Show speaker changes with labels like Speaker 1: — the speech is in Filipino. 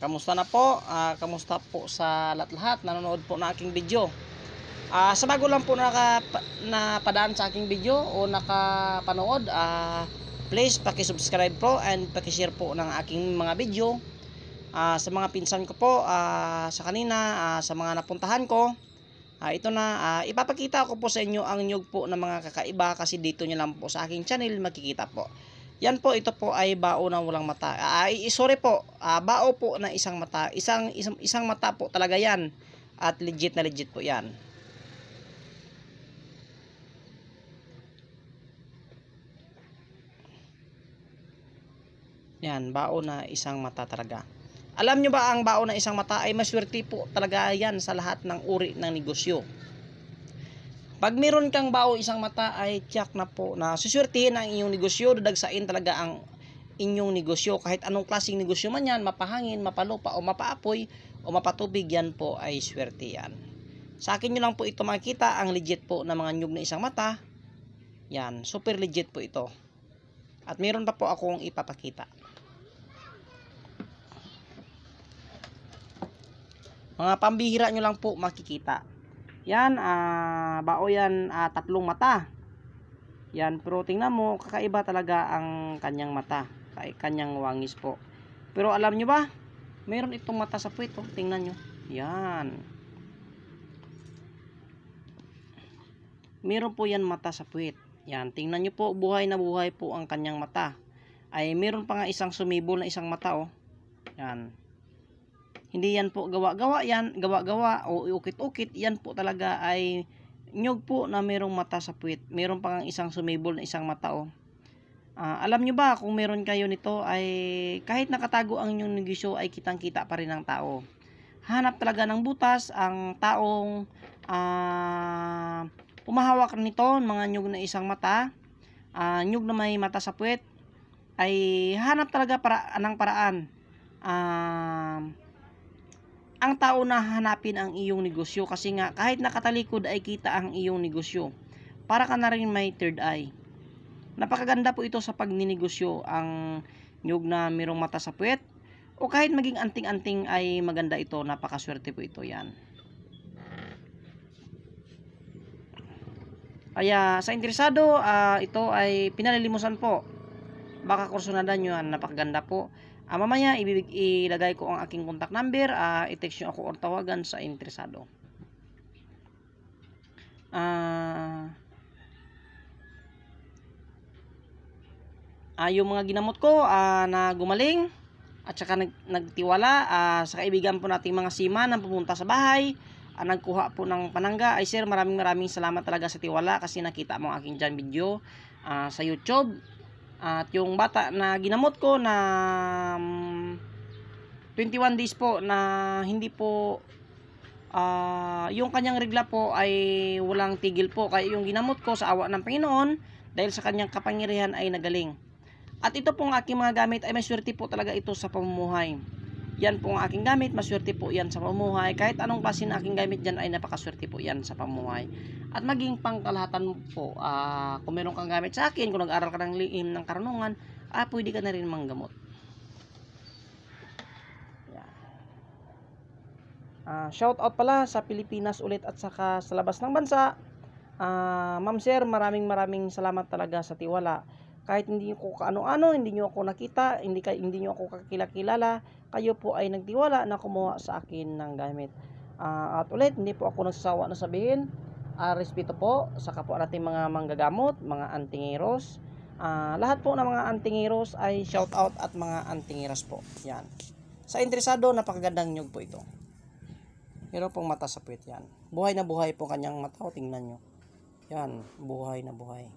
Speaker 1: Kamusta na po? Kamusta po sa lahat-lahat nanonood po na aking video? Sa bago lang po napadaan sa aking video o nakapanood, please paki-subscribe po and paki-share po ng aking mga video. Sa mga pinsan ko po, sa kanina, sa mga napuntahan ko, ito na, ipapakita ko po sa inyo ang nyug po ng mga kakaiba kasi dito nyo lang po sa aking channel makikita po. Yan po, ito po ay bao na walang mata. Sorry po, bao po na isang mata. Isang mata po talaga yan. At legit na legit po yan. Yan, bao na isang mata talaga. Alam nyo ba ang bao na isang mata ay maswerte po talaga yan sa lahat ng uri ng negosyo. Pag meron kang bao isang mata ay tiyak na po na suswertihin ang inyong negosyo, dadagsain talaga ang inyong negosyo. Kahit anong klaseng negosyo man yan, mapahangin, mapalupa o mapaapoy o mapatubig, yan po ay swerte yan. Sa akin nyo lang po ito makikita, ang legit po na mga nyug na isang mata. Yan, super legit po ito. At meron pa po akong ipapakita. Mga pambihira nyo lang po makikita. Yan, bao yan, tatlong mata. Yan, pero tingnan mo, kakaiba talaga ang kanyang mata. Kanyang wangis po. Pero alam nyo ba, mayroon itong mata sa puwit. Oh. Tingnan nyo. Yan. Mayroon po yan mata sa puwit. Yan, tingnan nyo po, buhay na buhay po ang kanyang mata. Ay, mayroon pa nga isang sumibol na isang mata. Oh. Yan. Hindi yan po gawa-gawa yan, gawa-gawa o ukit-ukit, yan po talaga ay nyug po na mayroong mata sa puwit. Mayroon pa nga isang sumibol na isang mata. Oh. Alam nyo ba kung meron kayo nito ay kahit nakatago ang inyong negosyo ay kitang-kita pa rin ng tao. Hanap talaga ng butas ang taong umahawak nito, mga nyug na isang mata, nyug na may mata sa puwit, ay hanap talaga ng paraan. Ang tao na hanapin ang iyong negosyo kasi nga kahit nakatalikod ay kita ang iyong negosyo. Para ka na rin may third eye. Napakaganda po ito sa pagninegosyo ang nyug na mayroong mata sa puwet o kahit maging anting-anting ay maganda ito. Napakaswerte po ito yan. Kaya sa interesado, ito ay pinalilimusan po. Baka kursunadan nyo, napakaganda po. Mamaya ilagay ko ang aking contact number, i-text nyo ako o tawagan sa interesado. Yung mga ginamot ko na gumaling at saka nagtiwala sa kaibigan po nating mga sima na pumunta sa bahay, nagkuha po ng panangga, ay sir, maraming salamat talaga sa tiwala kasi nakita mo ang aking dyan video sa YouTube. At yung bata na ginamot ko na 21 days po na hindi po yung kanyang regla po ay walang tigil po. Kaya yung ginamot ko sa awa ng Panginoon dahil sa kanyang kapangyarihan ay nagaling. At ito pong aking mga gamit ay may swerte po talaga ito sa pamumuhay. Yan po ang aking gamit, maswerte po yan sa pamumuhay. Kahit anong klase na aking gamit dyan ay napakaswerte po yan sa pamumuhay. At maging pangkalahatan po, kung meron kang gamit sa akin, kung nag-aral ka ng lihim ng karunungan, pwede ka na rin manggamot. Shout out pala sa Pilipinas ulit at saka sa labas ng bansa. Ma'am sir, maraming salamat talaga sa tiwala. Kahit hindi nyo ko kaano-ano, hindi nyo ako nakita, hindi nyo ako kakilala, kayo po ay nagtiwala na kumuha sa akin ng gamit. At ulit, hindi po ako nagsasawa na sabihin, respeto po sa kapwa natin mga manggagamot, mga antingeros. Lahat po ng mga antingeros ay shout out at mga antingeras po. Yan. Sa interesado, napakagandang nyug po ito. Pero pong mata sa puwit yan. Buhay na buhay po kanyang mata. O, tingnan nyo. Yan, buhay na buhay.